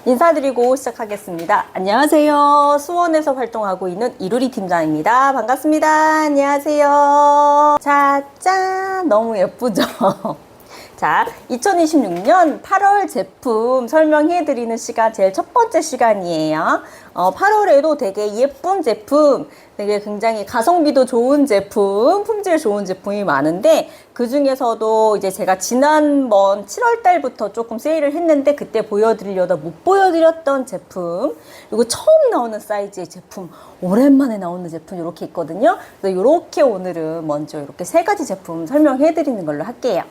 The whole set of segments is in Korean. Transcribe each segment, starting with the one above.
인사드리고 시작하겠습니다. 안녕하세요. 수원에서 활동하고 있는 이루리 팀장입니다. 반갑습니다. 안녕하세요. 자, 짠! 너무 예쁘죠? 자, 2026년 8월 제품 설명해드리는 시간, 제일 첫 번째 시간이에요. 8월에도 되게 예쁜 제품, 되게 굉장히 가성비도 좋은 제품, 품질 좋은 제품이 많은데, 그 중에서도 이제 제가 지난번 7월 달부터 조금 세일을 했는데, 그때 보여드리려다 못 보여드렸던 제품, 그리고 처음 나오는 사이즈의 제품, 오랜만에 나오는 제품 이렇게 있거든요. 그래서 이렇게 오늘은 먼저 이렇게 세 가지 제품 설명해드리는 걸로 할게요.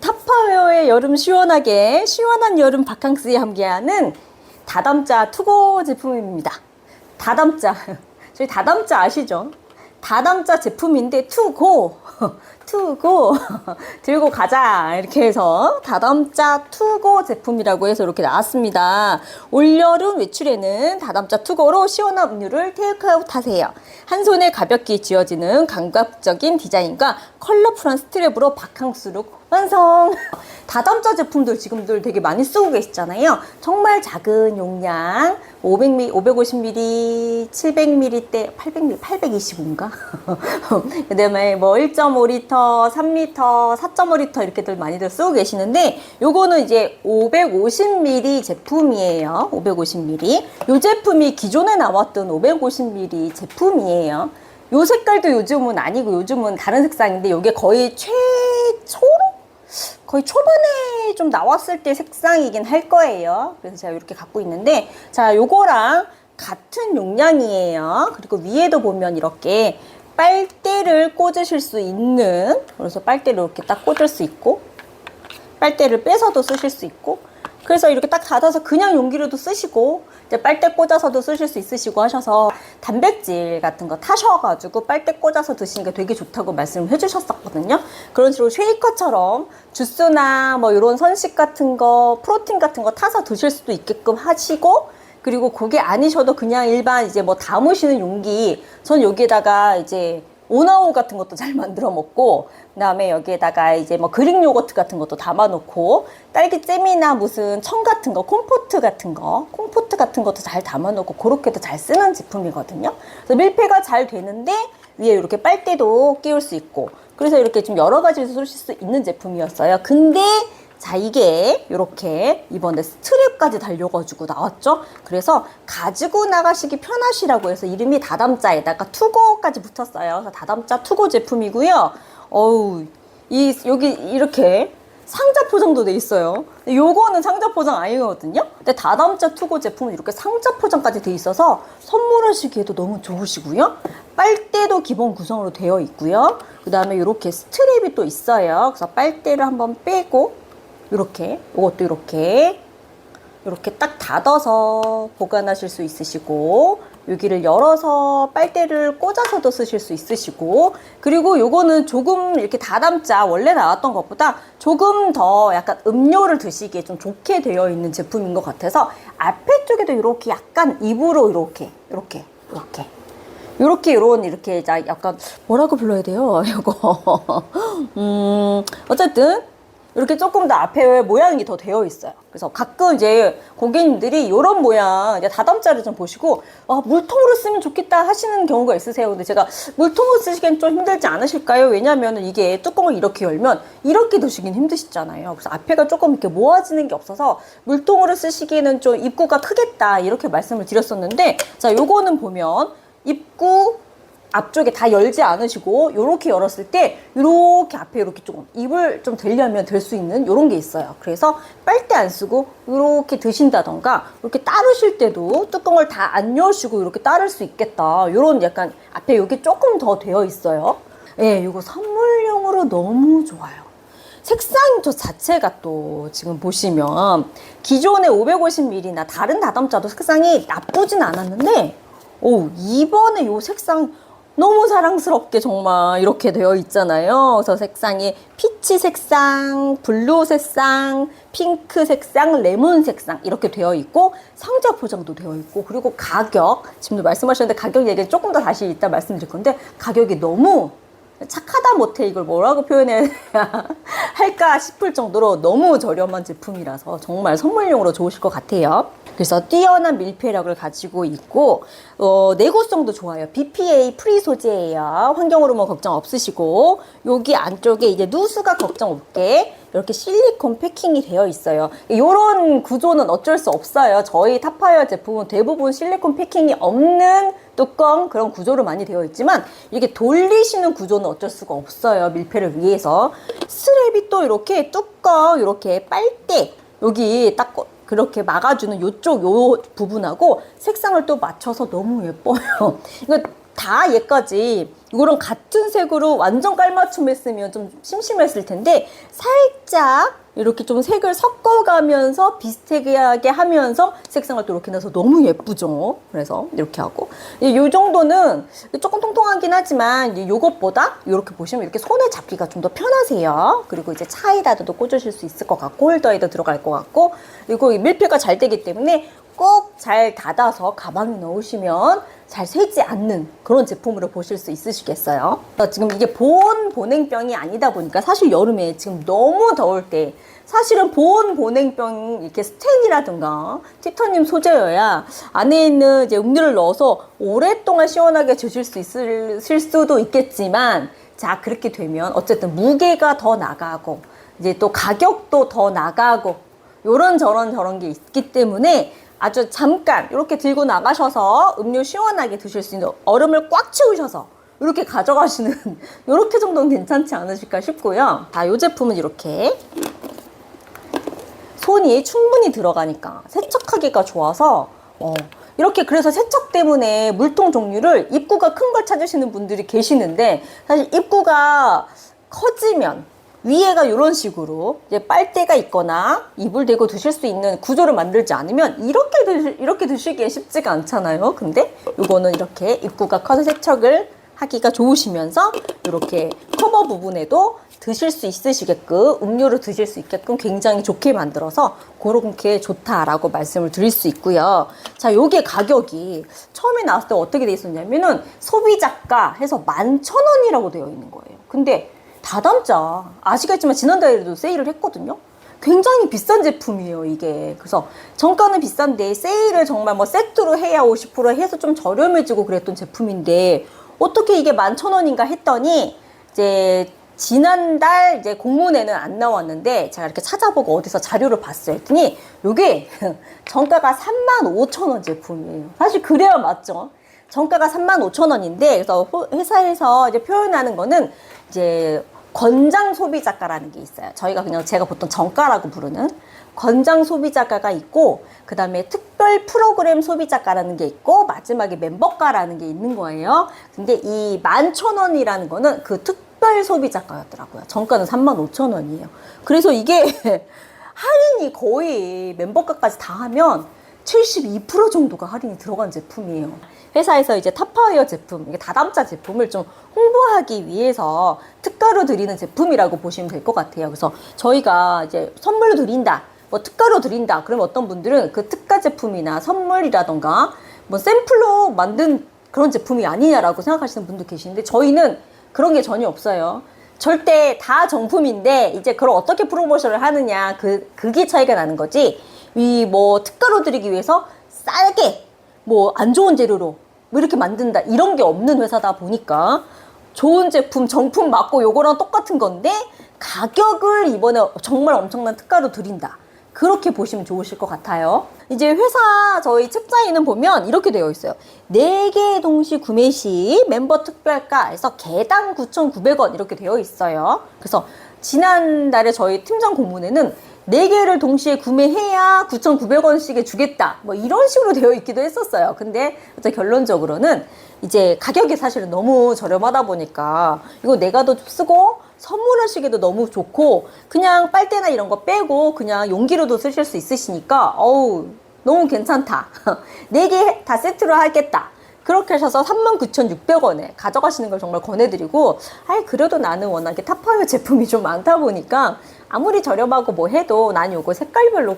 타파웨어의 여름 시원하게, 시원한 여름 바캉스에 함께하는 다담자 투고 제품입니다. 다담자. 저희 다담자 아시죠? 다담자 제품인데 투고. 투고. 들고 가자. 이렇게 해서 다담자 투고 제품이라고 해서 이렇게 나왔습니다. 올여름 외출에는 다담자 투고로 시원한 음료를 테이크아웃 하세요. 한 손에 가볍게 쥐어지는 감각적인 디자인과 컬러풀한 스트랩으로 바캉스룩 완성! 다담자 제품들 지금들 되게 많이 쓰고 계시잖아요. 정말 작은 용량 500ml, 550ml, 700ml, 800ml, 825인가? 그 다음에 뭐 1.5L, 3L, 4.5L 이렇게들 많이들 쓰고 계시는데 요거는 이제 550ml 제품이에요. 550ml. 이 제품이 기존에 나왔던 550ml 제품이에요. 요 색깔도 요즘은 아니고 요즘은 다른 색상인데 요게 거의 거의 초반에 좀 나왔을 때 색상이긴 할 거예요. 그래서 제가 이렇게 갖고 있는데, 자, 요거랑 같은 용량이에요. 그리고 위에도 보면 이렇게 빨대를 꽂으실 수 있는, 그래서 빨대를 이렇게 딱 꽂을 수 있고, 빨대를 빼서도 쓰실 수 있고, 그래서 이렇게 딱 닫아서 그냥 용기로도 쓰시고, 이제 빨대 꽂아서도 쓰실 수 있으시고 하셔서 단백질 같은 거 타셔가지고 빨대 꽂아서 드시는 게 되게 좋다고 말씀을 해주셨었거든요. 그런 식으로 쉐이커처럼 주스나 뭐 이런 선식 같은 거, 프로틴 같은 거 타서 드실 수도 있게끔 하시고, 그리고 그게 아니셔도 그냥 일반 이제 뭐 담으시는 용기, 전 여기에다가 이제 오나오 같은 것도 잘 만들어 먹고, 그 다음에 여기에다가 이제 뭐 그릭 요거트 같은 것도 담아 놓고, 딸기잼이나 무슨 청 같은 거, 콤포트 같은 것도 잘 담아 놓고, 그렇게도 잘 쓰는 제품이거든요. 그래서 밀폐가 잘 되는데, 위에 이렇게 빨대도 끼울 수 있고, 그래서 이렇게 좀 여러 가지로 쓰실 수 있는 제품이었어요. 근데, 자, 이게 이렇게 이번에 스트랩까지 달려가지고 나왔죠. 그래서 가지고 나가시기 편하시라고 해서 이름이 다담자에다가 투고까지 붙었어요. 그래서 다담자 투고 제품이고요. 여기 이렇게 상자 포장도 돼 있어요. 요거는 상자 포장 아니거든요. 근데 다담자 투고 제품은 이렇게 상자 포장까지 돼 있어서 선물하시기에도 너무 좋으시고요. 빨대도 기본 구성으로 되어 있고요. 그 다음에 이렇게 스트랩이 또 있어요. 그래서 빨대를 한번 빼고 이것도 이렇게 딱 닫아서 보관하실 수 있으시고, 여기를 열어서 빨대를 꽂아서도 쓰실 수 있으시고, 그리고 요거는 조금 이렇게 다담자 원래 나왔던 것보다 조금 더 약간 음료를 드시기에 좀 좋게 되어 있는 제품인 것 같아서 앞에 쪽에도 이렇게 약간 입으로 이렇게 약간 뭐라고 불러야 돼요? 이거 어쨌든 이렇게 조금 더 앞에 모양이 더 되어 있어요. 그래서 가끔 이제 고객님들이 이런 모양, 이제 다담자를 좀 보시고, 물통으로 쓰면 좋겠다 하시는 경우가 있으세요. 근데 제가 물통으로 쓰시기엔 좀 힘들지 않으실까요? 왜냐면 이게 뚜껑을 이렇게 열면 이렇게 드시긴 힘드시잖아요. 그래서 앞에가 조금 이렇게 모아지는 게 없어서 물통으로 쓰시기에는 좀 입구가 크겠다 이렇게 말씀을 드렸었는데, 자, 요거는 보면 입구 앞쪽에 다 열지 않으시고 이렇게 열었을 때 이렇게 앞에 이렇게 조금 입을 좀 대려면 될 수 있는 이런 게 있어요. 그래서 빨대 안 쓰고 이렇게 드신다던가 이렇게 따르실 때도 뚜껑을 다 안 여시고 이렇게 따를 수 있겠다. 이런 약간 앞에 여기 조금 더 되어 있어요. 예, 이거 선물용으로 너무 좋아요. 색상 저 자체가 또 지금 보시면 기존의 550ml나 다른 다담자도 색상이 나쁘진 않았는데 이번에 요 색상 너무 사랑스럽게 정말 이렇게 되어 있잖아요. 그래서 색상이 피치 색상, 블루 색상, 핑크 색상, 레몬 색상 이렇게 되어 있고 상자 포장도 되어 있고, 그리고 가격, 지금도 말씀하셨는데 가격 얘기를 조금 더 다시 이따 말씀드릴 건데 가격이 너무 착하다 못해 이걸 뭐라고 표현해야 할까 싶을 정도로 너무 저렴한 제품이라서 정말 선물용으로 좋으실 것 같아요. 그래서 뛰어난 밀폐력을 가지고 있고 내구성도 좋아요. BPA 프리 소재예요. 환경호르몬 걱정 없으시고 여기 안쪽에 이제 누수가 걱정 없게 이렇게 실리콘 패킹이 되어 있어요. 이런 구조는 어쩔 수 없어요. 저희 타파웨어 제품은 대부분 실리콘 패킹이 없는 뚜껑 그런 구조로 많이 되어 있지만 이게 돌리시는 구조는 어쩔 수가 없어요. 밀폐를 위해서. 스랩이 또 이렇게 뚜껑 이렇게 빨대 여기 딱 그렇게 막아주는 요쪽 요 부분하고 색상을 또 맞춰서 너무 예뻐요. 이거 다 얘까지 이거랑 같은 색으로 완전 깔맞춤 했으면 좀 심심했을 텐데 살짝 이렇게 좀 색을 섞어가면서 비슷하게 하면서 색상을 또 이렇게 내서 너무 예쁘죠. 그래서 이렇게 하고 이 정도는 조금 통통하긴 하지만 이것보다 이렇게 보시면 이렇게 손에 잡기가 좀 더 편하세요. 그리고 이제 차에다도 꽂으실 수 있을 것 같고 홀더에도 들어갈 것 같고 그리고 밀폐가 잘 되기 때문에 꼭 잘 닫아서 가방에 넣으시면 잘 새지 않는 그런 제품으로 보실 수 있으시겠어요. 지금 이게 보온 보냉병이 아니다 보니까 사실 여름에 지금 너무 더울 때 사실은 보온 보냉병 이렇게 스텐이라든가 티타늄 소재여야 안에 있는 이제 음료를 넣어서 오랫동안 시원하게 드실 수 있을 수도 있겠지만 자 그렇게 되면 어쨌든 무게가 더 나가고 이제 또 가격도 더 나가고 요런 저런 게 있기 때문에 아주 잠깐 이렇게 들고 나가셔서 음료 시원하게 드실 수 있는 얼음을 꽉 채우셔서 이렇게 가져가시는 이렇게 정도는 괜찮지 않으실까 싶고요. 자, 이 제품은 이렇게 손이 충분히 들어가니까 세척하기가 좋아서 이렇게 그래서 세척 때문에 물통 종류를 입구가 큰 걸 찾으시는 분들이 계시는데 사실 입구가 커지면 위에가 이런 식으로 이제 빨대가 있거나 이불 대고 드실 수 있는 구조를 만들지 않으면 이렇게 드시기엔 쉽지가 않잖아요. 근데 이거는 이렇게 입구가 커서 세척을 하기가 좋으시면서 이렇게 커버 부분에도 드실 수 있으시게끔 음료를 드실 수 있게끔 굉장히 좋게 만들어서 그렇게 좋다라고 말씀을 드릴 수 있고요. 자, 요게 가격이 처음에 나왔을 때 어떻게 돼 있었냐면은 소비자가 해서 11,000원이라고 되어 있는 거예요. 근데 다담자 아시겠지만 지난달에도 세일을 했거든요. 굉장히 비싼 제품이에요 이게. 그래서 정가는 비싼데 세일을 정말 뭐 세트로 해야 50% 해서 좀 저렴해지고 그랬던 제품인데 어떻게 이게 11,000원인가 했더니 이제 지난달 이제 공문에는 안 나왔는데 제가 이렇게 찾아보고 어디서 자료를 봤어요. 했더니 요게 정가가 35,000원 제품이에요. 사실 그래야 맞죠. 정가가 35,000원인데 그래서 회사에서 이제 표현하는 거는 이제 권장 소비자가라는 게 있어요. 저희가 그냥 제가 보통 정가라고 부르는 권장 소비자가가 있고 그 다음에 특별 프로그램 소비자가라는 게 있고 마지막에 멤버가라는 게 있는 거예요. 근데 이 11,000원이라는 거는 그 특별 소비자가였더라고요. 정가는 35,000원이에요. 그래서 이게 할인이 거의 멤버가까지 다 하면 72% 정도가 할인이 들어간 제품이에요. 회사에서 이제 타파웨어 제품, 이게 다담자 제품을 좀 홍보하기 위해서 특가로 드리는 제품이라고 보시면 될 것 같아요. 그래서 저희가 이제 선물로 드린다, 뭐 특가로 드린다, 그러면 어떤 분들은 그 특가 제품이나 선물이라던가 뭐 샘플로 만든 그런 제품이 아니냐라고 생각하시는 분도 계시는데 저희는 그런 게 전혀 없어요. 절대 다 정품인데 이제 그걸 어떻게 프로모션을 하느냐 그게 차이가 나는 거지. 이 뭐 특가로 드리기 위해서 싸게 뭐 안 좋은 재료로 뭐 이렇게 만든다 이런 게 없는 회사다 보니까 좋은 제품 정품 맞고 요거랑 똑같은 건데 가격을 이번에 정말 엄청난 특가로 드린다. 그렇게 보시면 좋으실 것 같아요. 이제 회사 저희 책자에는 보면 이렇게 되어 있어요. 4개 동시 구매 시 멤버 특별가에서 개당 9,900원 이렇게 되어 있어요. 그래서 지난달에 저희 팀장 공문에는 4개를 동시에 구매해야 9,900원씩에 주겠다. 뭐 이런 식으로 되어 있기도 했었어요. 근데 결론적으로는 이제 가격이 사실은 너무 저렴하다 보니까 이거 내가도 쓰고 선물하시기도 너무 좋고 그냥 빨대나 이런 거 빼고 그냥 용기로도 쓰실 수 있으시니까 어우 너무 괜찮다. 4개 다 세트로 하겠다. 그렇게 하셔서 39,600원에 가져가시는 걸 정말 권해드리고 그래도 나는 워낙에 타파웨어 제품이 좀 많다 보니까 아무리 저렴하고 뭐 해도 난 요거 색깔별로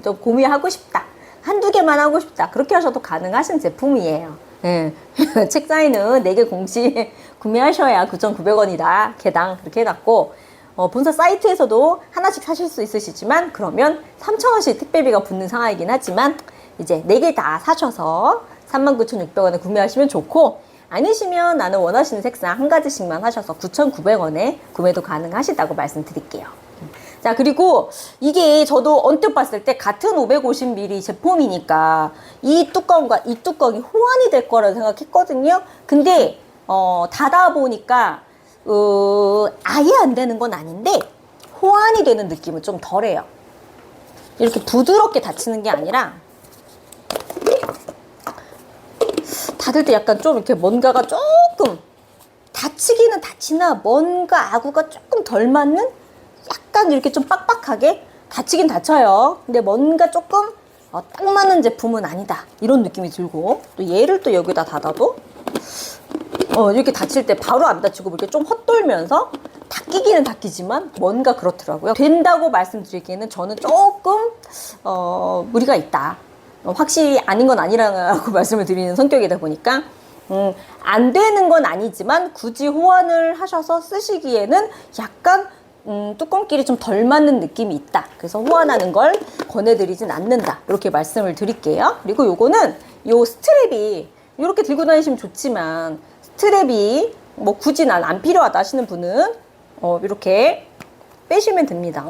좀 구매하고 싶다. 한두 개만 하고 싶다. 그렇게 하셔도 가능하신 제품이에요. 예. 책 사인은 4개 공시 구매하셔야 9,900원이다. 개당 그렇게 해놨고 본사 사이트에서도 하나씩 사실 수 있으시지만 그러면 3,000원씩 택배비가 붙는 상황이긴 하지만 이제 4개 다 사셔서 39,600원에 구매하시면 좋고 아니시면 나는 원하시는 색상 한 가지씩만 하셔서 9,900원에 구매도 가능하시다고 말씀드릴게요. 자, 그리고 이게 저도 언뜻 봤을 때 같은 550ml 제품이니까 이 뚜껑과 이 뚜껑이 호환이 될 거라고 생각했거든요. 근데 닫아 보니까 아예 안 되는 건 아닌데 호환이 되는 느낌은 좀 덜해요. 이렇게 부드럽게 닫히는 게 아니라 닫을 때 약간 좀 이렇게 뭔가가 조금 닫히기는 닫히나 뭔가 아구가 조금 덜 맞는 약간 이렇게 좀 빡빡하게 닫히긴 닫혀요. 근데 뭔가 조금 딱 맞는 제품은 아니다 이런 느낌이 들고 또 얘를 또 여기다 닫아도 이렇게 닫힐 때 바로 안 닫히고 이렇게 좀 헛돌면서 닫히기는 닫히지만 뭔가 그렇더라고요. 된다고 말씀드리기에는 저는 조금 무리가 있다. 확실히 아닌 건 아니라고 말씀을 드리는 성격이다 보니까 안 되는 건 아니지만 굳이 호환을 하셔서 쓰시기에는 약간 뚜껑끼리 좀 덜 맞는 느낌이 있다. 그래서 호환하는 걸 권해드리진 않는다. 이렇게 말씀을 드릴게요. 그리고 요거는 요 스트랩이 이렇게 들고 다니시면 좋지만 스트랩이 뭐 굳이 난 안 필요하다 하시는 분은 이렇게 빼시면 됩니다.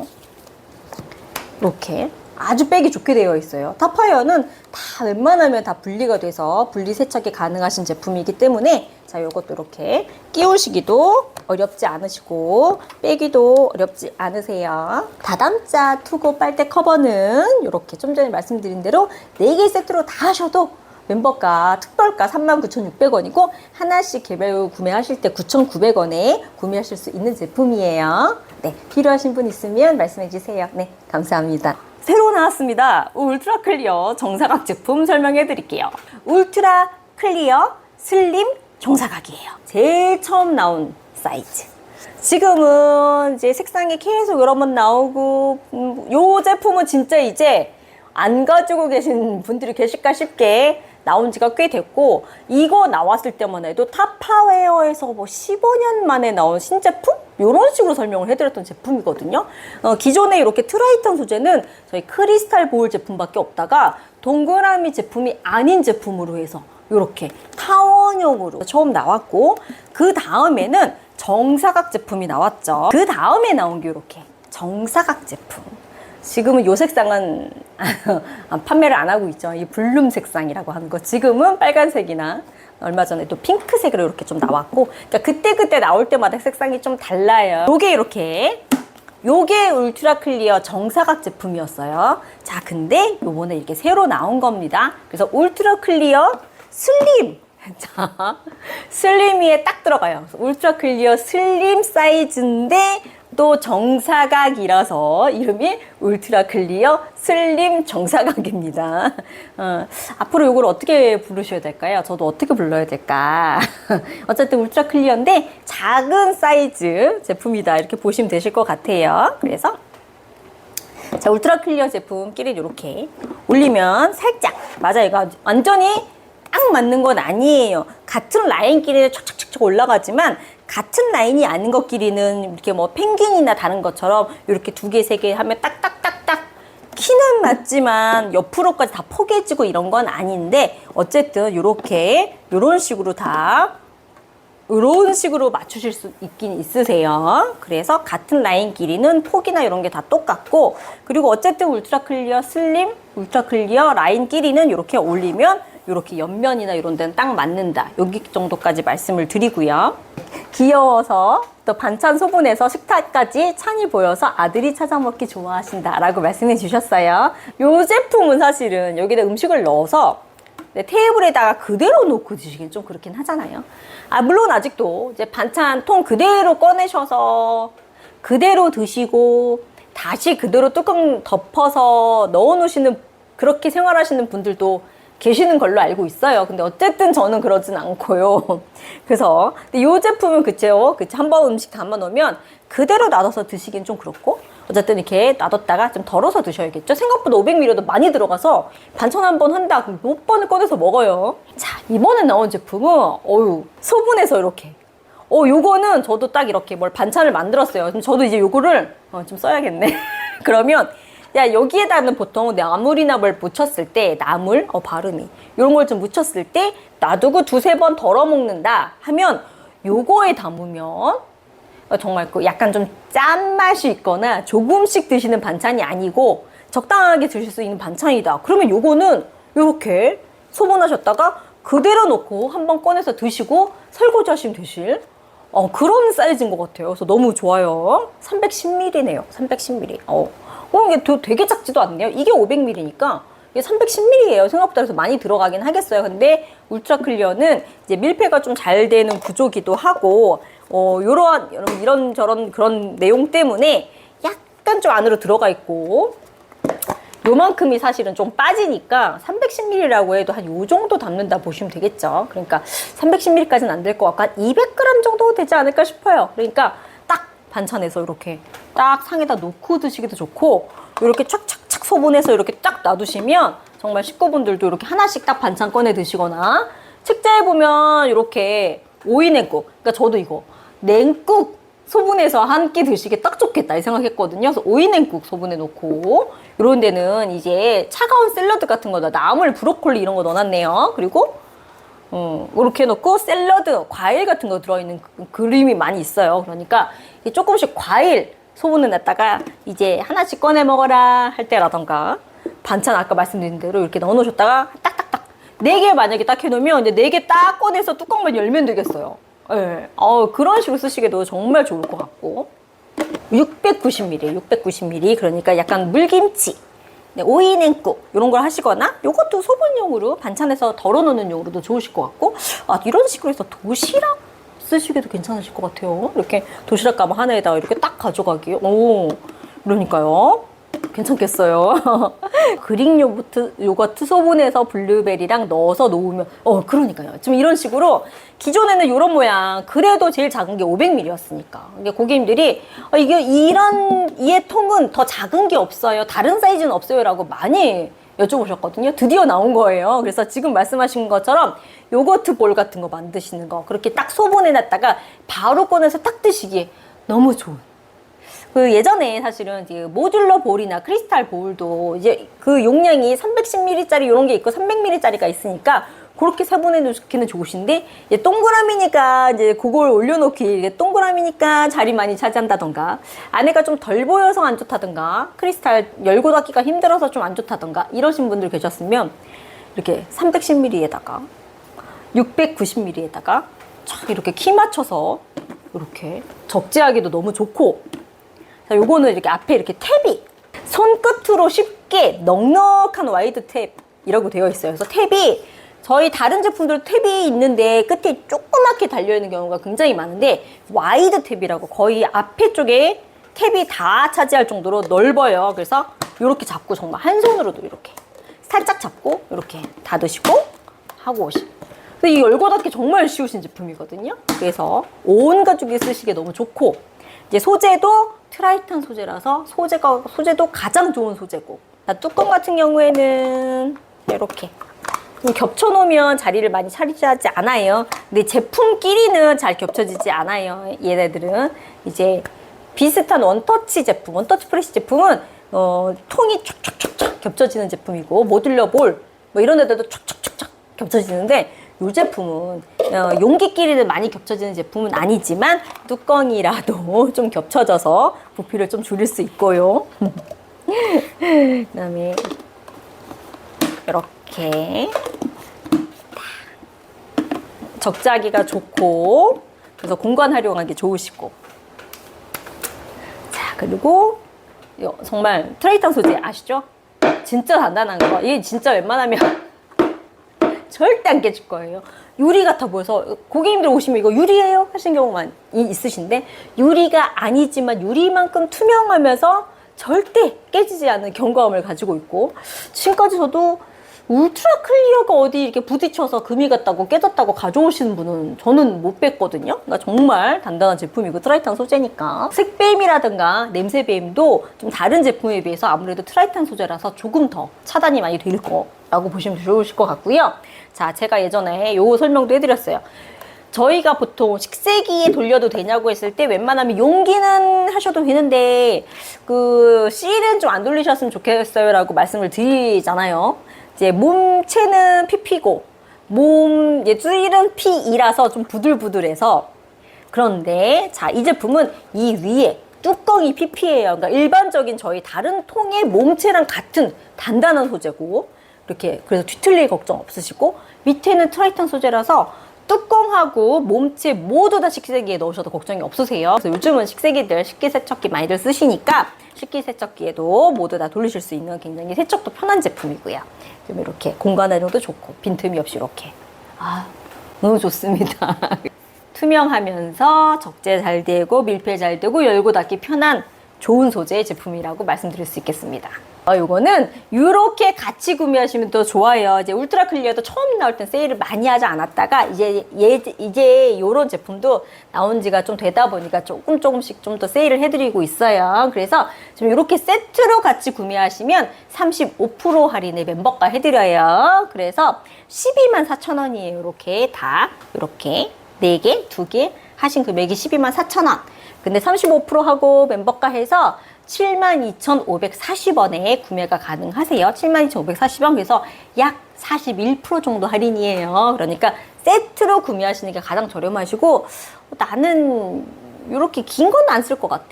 이렇게 아주 빼기 좋게 되어 있어요. 타파이어는 다 웬만하면 다 분리가 돼서 분리 세척이 가능하신 제품이기 때문에 자, 요것도 이렇게 끼우시기도 어렵지 않으시고 빼기도 어렵지 않으세요. 다담자 투고 빨대 커버는 이렇게 좀 전에 말씀드린 대로 4개 세트로 다 하셔도 멤버가 특별가 39,600원이고 하나씩 개별 구매하실 때 9,900원에 구매하실 수 있는 제품이에요. 네, 필요하신 분 있으면 말씀해 주세요. 네, 감사합니다. 새로 나왔습니다. 울트라 클리어 정사각 제품 설명해 드릴게요. 울트라 클리어 슬림 정사각이에요. 제일 처음 나온 사이즈. 지금은 이제 색상이 계속 여러 번 나오고 요 제품은 진짜 이제 안 가지고 계신 분들이 계실까 싶게 나온 지가 꽤 됐고 이거 나왔을 때만 해도 타파웨어에서 뭐 15년 만에 나온 신제품? 이런 식으로 설명을 해드렸던 제품이거든요. 기존에 이렇게 트라이탄 소재는 저희 크리스탈 보울 제품밖에 없다가 동그라미 제품이 아닌 제품으로 해서 이렇게 타원형으로 처음 나왔고 그 다음에는 정사각 제품이 나왔죠. 그 다음에 나온 게 이렇게 정사각 제품. 지금은 요 색상은 판매를 안 하고 있죠. 이 블룸 색상이라고 하는 거. 지금은 빨간색이나 얼마 전에 또 핑크색으로 이렇게 좀 나왔고, 그러니까 그때 나올 때마다 색상이 좀 달라요. 요게 울트라 클리어 정사각 제품이었어요. 자, 근데 요번에 이렇게 새로 나온 겁니다. 그래서 울트라 클리어 슬림. 자, 슬림이에 딱 들어가요. 울트라 클리어 슬림 사이즈인데 또 정사각이라서 이름이 울트라 클리어 슬림 정사각입니다. 앞으로 이걸 어떻게 부르셔야 될까요? 저도 어떻게 불러야 될까? 어쨌든 울트라 클리어인데 작은 사이즈 제품이다 이렇게 보시면 되실 것 같아요. 그래서 자, 울트라 클리어 제품끼리 이렇게 올리면 살짝 맞아요. 이거 완전히 딱 맞는 건 아니에요. 같은 라인끼리 촥촥촥 올라가지만 같은 라인이 아닌 것끼리는 이렇게 뭐 펭귄이나 다른 것처럼 이렇게 2개, 3개 하면 딱딱딱딱 키는 맞지만 옆으로까지 다 포개지고 이런 건 아닌데 어쨌든 이렇게 이런 식으로 다 이런 식으로 맞추실 수 있긴 있으세요. 그래서 같은 라인 길이는 폭이나 이런 게 다 똑같고 그리고 어쨌든 울트라 클리어 슬림, 울트라 클리어 라인 길이는 이렇게 올리면 이렇게 옆면이나 이런 데는 딱 맞는다. 여기 정도까지 말씀을 드리고요. 귀여워서 또 반찬 소분해서 식탁까지 찬이 보여서 아들이 찾아 먹기 좋아하신다 라고 말씀해 주셨어요. 이 제품은 사실은 여기다 음식을 넣어서 테이블에다가 그대로 놓고 드시긴 좀 그렇긴 하잖아요. 물론 아직도 이제 반찬 통 그대로 꺼내셔서 그대로 드시고 다시 그대로 뚜껑 덮어서 넣어 놓으시는 그렇게 생활하시는 분들도 계시는 걸로 알고 있어요. 근데 어쨌든 저는 그러진 않고요. 그래서 근데 이 제품은 그쵸? 한번 음식 담아 놓으면 그대로 놔둬서 드시긴 좀 그렇고, 어쨌든 이렇게 놔뒀다가 좀 덜어서 드셔야겠죠. 생각보다 500ml도 많이 들어가서 반찬 한 번 한다 그럼 몇 번을 꺼내서 먹어요. 자, 이번에 나온 제품은 소분해서 이렇게 요거는 저도 딱 이렇게 반찬을 만들었어요. 그럼 저도 이제 요거를 좀 써야겠네. 그러면 여기에다는 보통 나물이나 뭘 묻혔을 때 발음이 이런 걸 좀 묻혔을 때 놔두고 두세 번 덜어 먹는다 하면 요거에 담으면 정말 약간 좀 짠맛이 있거나 조금씩 드시는 반찬이 아니고 적당하게 드실 수 있는 반찬이다. 그러면 요거는 요렇게 소분하셨다가 그대로 놓고 한번 꺼내서 드시고 설거지 하시면 되실 그런 사이즈인 것 같아요. 그래서 너무 좋아요. 310ml네요. 310ml. 이게 되게 작지도 않네요. 이게 500ml니까 이게 310ml예요. 생각보다 그래서 많이 들어가긴 하겠어요. 근데 울트라 클리어는 이제 밀폐가 좀 잘 되는 구조기도 하고, 이런저런 그런 내용 때문에 약간 좀 안으로 들어가 있고, 요만큼이 사실은 좀 빠지니까 310ml라고 해도 한 요 정도 담는다 보시면 되겠죠. 그러니까 310ml까지는 안 될 것 같고, 한 200g 정도 되지 않을까 싶어요. 그러니까 딱 반찬에서 이렇게 딱 상에다 놓고 드시기도 좋고, 이렇게 착착착 소분해서 이렇게 딱 놔두시면 정말 식구분들도 이렇게 하나씩 딱 반찬 꺼내 드시거나, 책자에 보면 이렇게 오이 냉국, 그러니까 저도 이거 냉국 소분해서 한 끼 드시기 딱 좋겠다 이 생각했거든요. 그래서 오이 냉국 소분해 놓고, 이런 데는 이제 차가운 샐러드 같은 거다, 나물, 브로콜리 이런 거 넣어놨네요. 그리고 이렇게 넣고 샐러드, 과일 같은 거 들어있는 그림이 많이 있어요. 그러니까 조금씩 과일 소분해 놨다가 이제 하나씩 꺼내 먹어라 할 때라던가, 반찬 아까 말씀드린 대로 이렇게 넣어 놓으셨다가 딱딱딱 4개 만약에 딱 해놓으면 이제 4개 딱 꺼내서 뚜껑만 열면 되겠어요. 네. 그런 식으로 쓰시기도 정말 좋을 것 같고, 690ml 그러니까 약간 물김치, 오이 냉국 이런 걸 하시거나, 요것도 소분용으로 반찬에서 덜어놓는 용으로도 좋으실 것 같고, 이런 식으로 해서 도시락 쓰시기도 괜찮으실 것 같아요. 이렇게 도시락 가방 하나에다가 이렇게 딱 가져가기. 그러니까요. 괜찮겠어요. 그릭 요거트 소분해서 블루베리랑 넣어서 놓으면 그러니까요. 좀 이런 식으로, 기존에는 이런 모양, 그래도 제일 작은 게 500ml였으니까 고객님들이 이 통은 더 작은 게 없어요, 다른 사이즈는 없어요 라고 많이 여쭤보셨거든요. 드디어 나온 거예요. 그래서 지금 말씀하신 것처럼 요거트 볼 같은 거 만드시는 거, 그렇게 딱 소분해 놨다가 바로 꺼내서 딱 드시기에 너무 좋은, 예전에 사실은 이제 모듈러 볼이나 크리스탈 볼도 이제 그 용량이 310ml짜리 이런 게 있고 300ml짜리가 있으니까 그렇게 세분해 놓기는 좋으신데, 동그라미니까 이제 그걸 올려놓기, 동그라미니까 자리 많이 차지한다던가, 안에가 좀 덜 보여서 안 좋다던가, 크리스탈 열고 닫기가 힘들어서 좀 안 좋다던가 이러신 분들 계셨으면 이렇게 310ml에다가 690ml에다가 쫙 이렇게 키 맞춰서 이렇게 적재하기도 너무 좋고, 자, 요거는 이렇게 앞에 이렇게 탭이 손끝으로 쉽게 넉넉한 와이드 탭이라고 되어 있어요. 그래서 탭이 저희 다른 제품들 탭이 있는데 끝에 조그맣게 달려있는 경우가 굉장히 많은데, 와이드 탭이라고 거의 앞에 쪽에 탭이 다 차지할 정도로 넓어요. 그래서 이렇게 잡고 정말 한 손으로도 이렇게 살짝 잡고 이렇게 닫으시고 하고 오시. 이 열고 닫기 정말 쉬우신 제품이거든요. 그래서 온 가족이 쓰시기에 너무 좋고, 이제 소재도 트라이탄 소재라서 소재도 가장 좋은 소재고, 뚜껑 같은 경우에는 이렇게 겹쳐놓으면 자리를 많이 차지하지 않아요. 근데 제품끼리는 잘 겹쳐지지 않아요. 얘네들은 이제 비슷한 원터치 제품, 원터치 프레시 제품은 통이 촥촥촥촥 겹쳐지는 제품이고, 모듈러 볼 이런 애들도 촥촥촥촥 겹쳐지는데, 이 제품은 용기끼리는 많이 겹쳐지는 제품은 아니지만 뚜껑이라도 좀 겹쳐져서 부피를 좀 줄일 수 있고요. 그다음에 이렇게 적재하기가 좋고, 그래서 공간 활용하기 좋으시고, 자, 그리고 정말 트라이탄 소재 아시죠? 진짜 단단한 거, 이게 진짜 웬만하면 절대 안 깨질 거예요. 유리 같아 보여서 고객님들 오시면 이거 유리예요? 하신 경우만 있으신데, 유리가 아니지만 유리만큼 투명하면서 절대 깨지지 않는 견고함을 가지고 있고, 지금까지 저도 울트라 클리어가 어디 이렇게 부딪혀서 금이 갔다고 깨졌다고 가져오시는 분은 저는 못 뵀거든요. 그러니까 정말 단단한 제품이고 트라이탄 소재니까. 색배임이라든가 냄새배임도 좀 다른 제품에 비해서 아무래도 트라이탄 소재라서 조금 더 차단이 많이 될 거라고 보시면 좋으실 것 같고요. 자, 제가 예전에 요거 설명도 해드렸어요. 저희가 보통 식세기에 돌려도 되냐고 했을 때 웬만하면 용기는 하셔도 되는데 그 실은 좀 안 돌리셨으면 좋겠어요 라고 말씀을 드리잖아요. 이제 몸체는 PP고 실은 PE라서 좀 부들부들해서. 그런데 자, 이 제품은 이 위에 뚜껑이 PP예요. 그러니까 일반적인 저희 다른 통의 몸체랑 같은 단단한 소재고, 이렇게 그래서 뒤틀릴 걱정 없으시고, 밑에는 트라이탄 소재라서 뚜껑하고 몸체 모두 다 식세기에 넣으셔도 걱정이 없으세요. 그래서 요즘은 식세기들 식기세척기 많이들 쓰시니까 식기세척기에도 모두 다 돌리실 수 있는 굉장히 세척도 편한 제품이고요. 좀 이렇게 공간 활용도 좋고 빈틈이 없이 이렇게 너무 좋습니다. 투명하면서 적재 잘 되고 밀폐 잘 되고 열고 닫기 편한 좋은 소재의 제품이라고 말씀드릴 수 있겠습니다. 요거는 이렇게 같이 구매하시면 더 좋아요. 이제 울트라 클리어도 처음 나올 땐 세일을 많이 하지 않았다가 이제 요런 제품도 나온 지가 좀 되다 보니까 조금씩 좀 더 세일을 해드리고 있어요. 그래서 지금 이렇게 세트로 같이 구매하시면 35% 할인에 멤버가 해드려요. 그래서 124,000원이에요. 이렇게 다 이렇게 4개, 2개 하신 금액이 124,000원. 근데 35% 하고 멤버가 해서 72,540원에 구매가 가능하세요. 72,540원. 그래서 약 41% 정도 할인이에요. 그러니까 세트로 구매하시는 게 가장 저렴하시고, 나는 이렇게 긴 건 안 쓸 것 같아.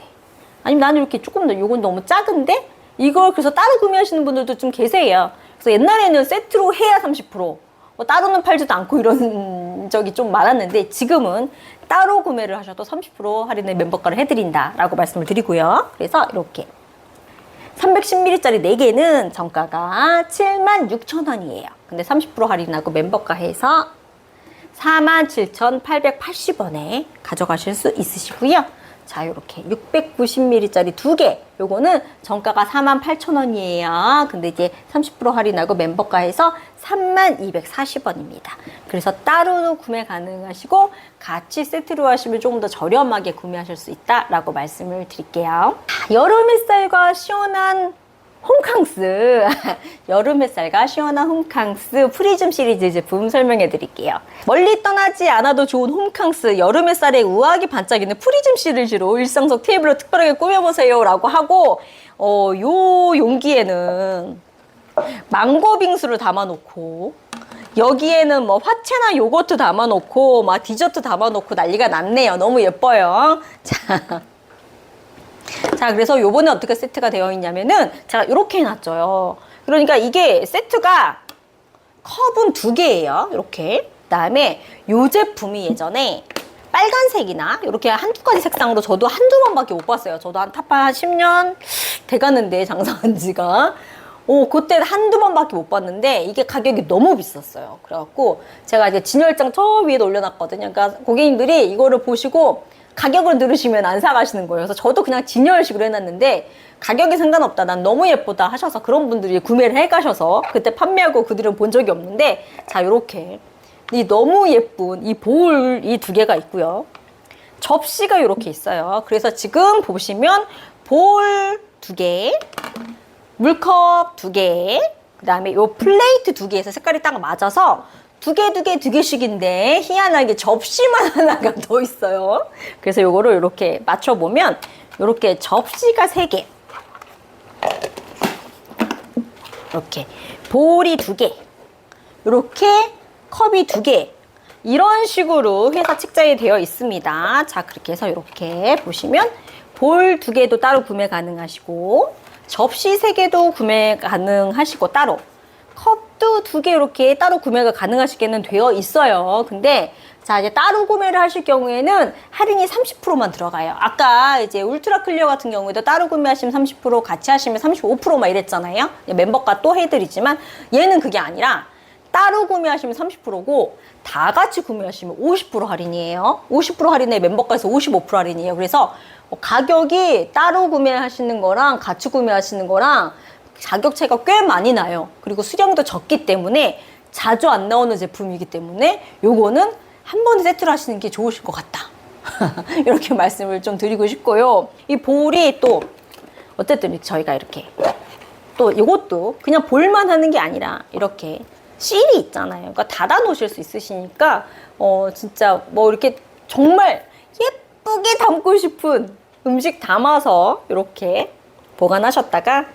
아니면 나는 이렇게 조금 더, 요건 너무 작은데 이걸 그래서 따로 구매하시는 분들도 좀 계세요. 그래서 옛날에는 세트로 해야 30%, 따로는 팔지도 않고 이런 적이 좀 많았는데, 지금은 따로 구매를 하셔도 30% 할인의 멤버가를 해드린다라고 말씀을 드리고요. 그래서 이렇게 310ml짜리 4개는 정가가 76,000원이에요. 근데 30% 할인하고 멤버가 해서 47,880원에 가져가실 수 있으시고요. 자, 요렇게 690ml짜리 2개, 요거는 정가가 48,000원이에요. 근데 이제 30% 할인하고 멤버가 해서 3240원입니다. 그래서 따로 구매 가능하시고 같이 세트로 하시면 조금 더 저렴하게 구매하실 수 있다라고 말씀을 드릴게요. 여름 햇살과 시원한 홈캉스 여름 햇살과 시원한 홈캉스 프리즘 시리즈 제품 설명해 드릴게요. 멀리 떠나지 않아도 좋은 홈캉스 여름 햇살에 우아하게 반짝이는 프리즘 시리즈로 일상 속 테이블로 특별하게 꾸며보세요 라고 하고, 요 용기에는 망고 빙수를 담아놓고, 여기에는 뭐 화채나 요거트 담아놓고 막 디저트 담아놓고 난리가 났네요. 너무 예뻐요. 자, 그래서 요번에 어떻게 세트가 되어 있냐면은 제가 이렇게 해놨죠. 그러니까 이게 세트가 컵은 2개예요. 이렇게. 그다음에 요 제품이 예전에 빨간색이나 이렇게 한두 가지 색상으로 저도 한두 번밖에 못 봤어요. 저도 한 10년 돼가는데 장사한 지가. 그때 한두 번밖에 못 봤는데 이게 가격이 너무 비쌌어요. 그래갖고 제가 이제 진열장 저 위에다 올려놨거든요. 그러니까 고객님들이 이거를 보시고 가격을 들으시면 안 사가시는 거예요. 그래서 저도 그냥 진열식으로 해놨는데 가격이 상관없다, 난 너무 예쁘다 하셔서 그런 분들이 구매를 해가셔서 그때 판매하고 그들은 본 적이 없는데, 자, 요렇게 이 너무 예쁜 이 볼 이 2개가 있고요. 접시가 이렇게 있어요. 그래서 지금 보시면 볼 2개, 물컵 2개, 그 다음에 요 플레이트 2개에서 색깔이 딱 맞아서 2개씩인데 희한하게 접시만 하나가 더 있어요. 그래서 요거를 이렇게 맞춰보면 이렇게 접시가 3개, 이렇게 볼이 2개, 이렇게 컵이 2개, 이런 식으로 회사 책자에 되어 있습니다. 자, 그렇게 해서 이렇게 보시면 볼 2개도 따로 구매 가능하시고, 접시 3개도 구매 가능하시고, 따로 컵도 2개 이렇게 따로 구매가 가능하시게는 되어 있어요. 근데 자, 이제 따로 구매를 하실 경우에는 할인이 30%만 들어가요. 아까 이제 울트라 클리어 같은 경우에도 따로 구매하시면 30%, 같이 하시면 35%막 이랬잖아요. 멤버가 또 해드리지만 얘는 그게 아니라 따로 구매하시면 30%고 다 같이 구매하시면 50% 할인이에요. 50% 할인에 멤버가에서 55% 할인이에요. 그래서 가격이 따로 구매하시는 거랑 같이 구매하시는 거랑 가격 차이가 꽤 많이 나요. 그리고 수량도 적기 때문에 자주 안 나오는 제품이기 때문에 요거는 한 번에 세트를 하시는 게 좋으실 것 같다. 이렇게 말씀을 좀 드리고 싶고요. 이 볼이 또 어쨌든 저희가 이렇게 또 이것도 그냥 볼만 하는 게 아니라 이렇게 실이 있잖아요. 그러니까 닫아 놓으실 수 있으시니까 진짜 뭐 이렇게 정말 예쁘게 담고 싶은 음식 담아서 이렇게 보관하셨다가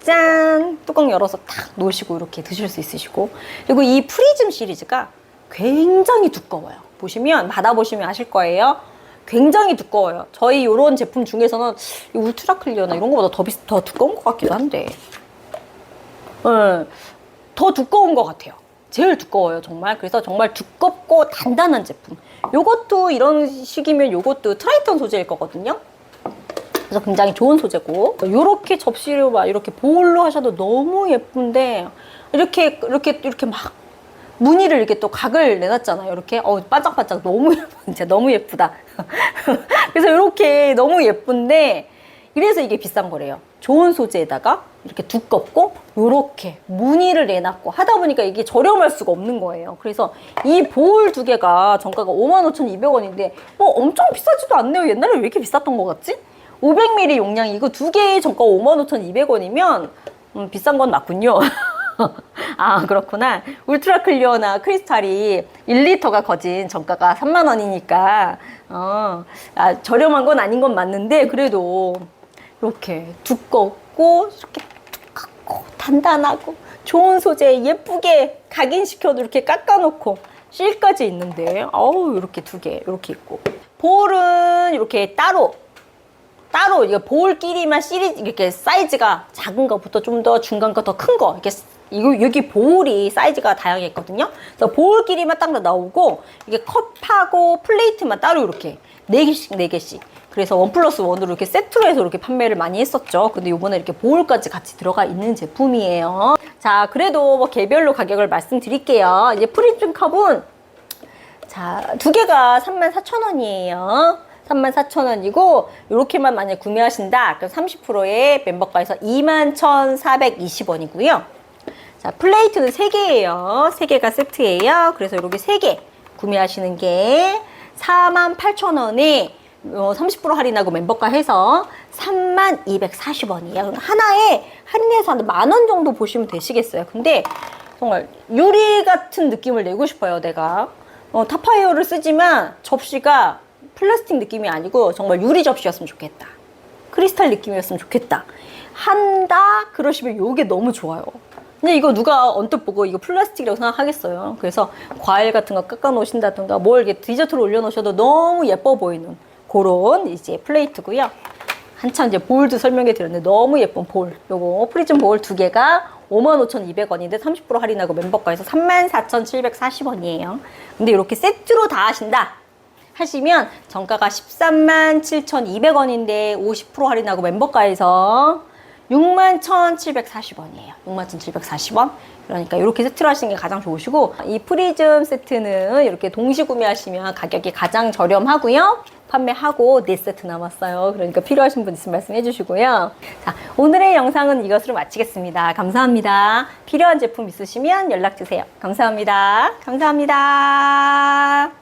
짠! 뚜껑 열어서 탁 놓으시고 이렇게 드실 수 있으시고, 그리고 이 프리즘 시리즈가 굉장히 두꺼워요. 보시면 받아보시면 아실 거예요. 굉장히 두꺼워요. 저희 이런 제품 중에서는 이 울트라 클리어나 이런 거보다 더 두꺼운 것 같기도 한데 더 두꺼운 것 같아요. 제일 두꺼워요, 정말. 그래서 정말 두껍고 단단한 제품. 요것도 이런 식이면 요것도 트라이턴 소재일 거거든요. 그래서 굉장히 좋은 소재고, 요렇게 접시로 막 이렇게 볼로 하셔도 너무 예쁜데, 이렇게 막 무늬를 이렇게 또 각을 내놨잖아요. 이렇게 반짝반짝 너무 진짜 너무 예쁘다. 그래서 이렇게 너무 예쁜데, 이래서 이게 비싼 거래요. 좋은 소재에다가 이렇게 두껍고 이렇게 무늬를 내놨고 하다 보니까 이게 저렴할 수가 없는 거예요. 그래서 이 볼 두 개가 정가가 55,200원인데 뭐 엄청 비싸지도 않네요. 옛날에 왜 이렇게 비쌌던 것 같지? 500ml 용량 이거 두 개의 정가 55,200원이면 비싼 건 맞군요. 아, 그렇구나. 울트라 클리어나 크리스탈이 1리터가 거진 정가가 3만 원이니까 저렴한 건 아닌 건 맞는데, 그래도 이렇게 두껍고 이렇게 두껍고 단단하고 좋은 소재 예쁘게 각인시켜도 이렇게 깎아놓고 실까지 있는데, 이렇게 두 개 이렇게 있고, 볼은 이렇게 따로 이거 볼끼리만 이렇게 사이즈가 작은 거부터 좀 더 중간 거 더 큰 거 이렇게 여기 볼이 사이즈가 다양했거든요. 그래서 볼끼리만 딱 나오고, 이게 컵하고 플레이트만 따로 이렇게 4개씩. 그래서 1+1으로 이렇게 세트로 해서 이렇게 판매를 많이 했었죠. 근데 요번에 이렇게 볼까지 같이 들어가 있는 제품이에요. 자, 그래도 뭐 개별로 가격을 말씀드릴게요. 이제 프리즘 컵은 자, 두 개가 34,000원이에요. 34,000원이고, 이렇게만 만약에 구매하신다, 그럼 30%의 멤버가에서 21,420원이고요. 자, 플레이트는 3개예요. 3개가 세트예요. 그래서 이렇게 3개 구매하시는 게 48,000원에 30% 할인하고 멤버가 해서 3240원이에요. 하나에 할인해서 한 10,000원 정도 보시면 되시겠어요. 근데 정말 유리 같은 느낌을 내고 싶어요, 내가. 타파이어를 쓰지만 접시가 플라스틱 느낌이 아니고 정말 유리 접시였으면 좋겠다. 크리스탈 느낌이었으면 좋겠다. 한다? 그러시면 이게 너무 좋아요. 근데 이거 누가 언뜻 보고 이거 플라스틱이라고 생각하겠어요. 그래서 과일 같은 거 깎아 놓으신다든가 뭘 이렇게 디저트로 올려 놓으셔도 너무 예뻐 보이는 그런 이제 플레이트고요. 한참 이제 볼도 설명해 드렸는데 너무 예쁜 볼. 요거 프리즘 볼 두 개가 55,200원인데 30% 할인하고 멤버가에서 34,740원이에요. 근데 이렇게 세트로 다 하신다 하시면 정가가 137,200원인데 50% 할인하고 멤버가에서 61,740원이에요. 61,740원. 그러니까 이렇게 세트로 하시는 게 가장 좋으시고, 이 프리즘 세트는 이렇게 동시 구매하시면 가격이 가장 저렴하고요. 판매하고 4세트 남았어요. 그러니까 필요하신 분 있으면 말씀해 주시고요. 자, 오늘의 영상은 이것으로 마치겠습니다. 감사합니다. 필요한 제품 있으시면 연락 주세요. 감사합니다. 감사합니다.